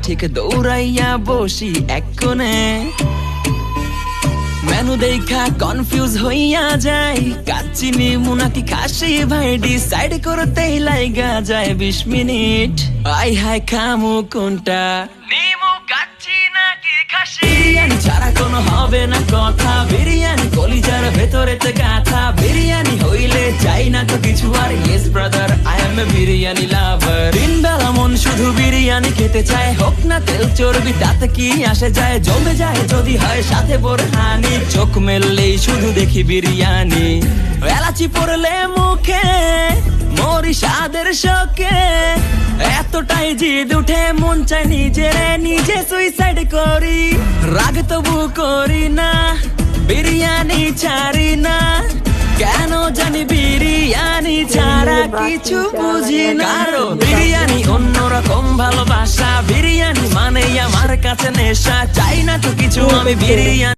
ঠিক দৌড়াইয়া বসি এক কোণে। মেনু দেখা কনফিউজ হইয়া যাই, কাচ্চি নিমু নাকি খাসি ভাই ডিসাইড করতেই লাইগা যায় 20 মিনিট। আই হাই খামু কোনটা, নিমু কাচ্চি নাকি খাসি? বিরিয়ানি ছাড়া কোনো হবে না কথা, বিরিয়ানি কলিজার ভেতরেতে গাথা। বিরিয়ানি হইলে চাই না তো কিছু আর, yes brother I M A biryani লাভার। দিন বেলা মন শুধু বিরিয়ানি খেতে চায়, হোক না তেল চর্বি তাতে কি আসে যায়। জমে যায় যদি হয় সাথে বোরহানি, চোখ মেললেই শুধু দেখি বিরিয়ানি। এলাচি পড়লে মুখে মরি স্বাদের শোকে, এতটাই জিদ উঠে মন চায় নিজে সুইসাইড করি। রাগ তবু করি না, বিরিয়ানি ছাড়ি না, কেন জানি বিরিয়ানি ছাড়া কিছু বুঝি না। বিরিয়ানি অন্যরকম ভালোবাসা, বিরিয়ানি মানে আমার কাছে নেশা। চাই না তো কিছু আমি বিরিয়ানি।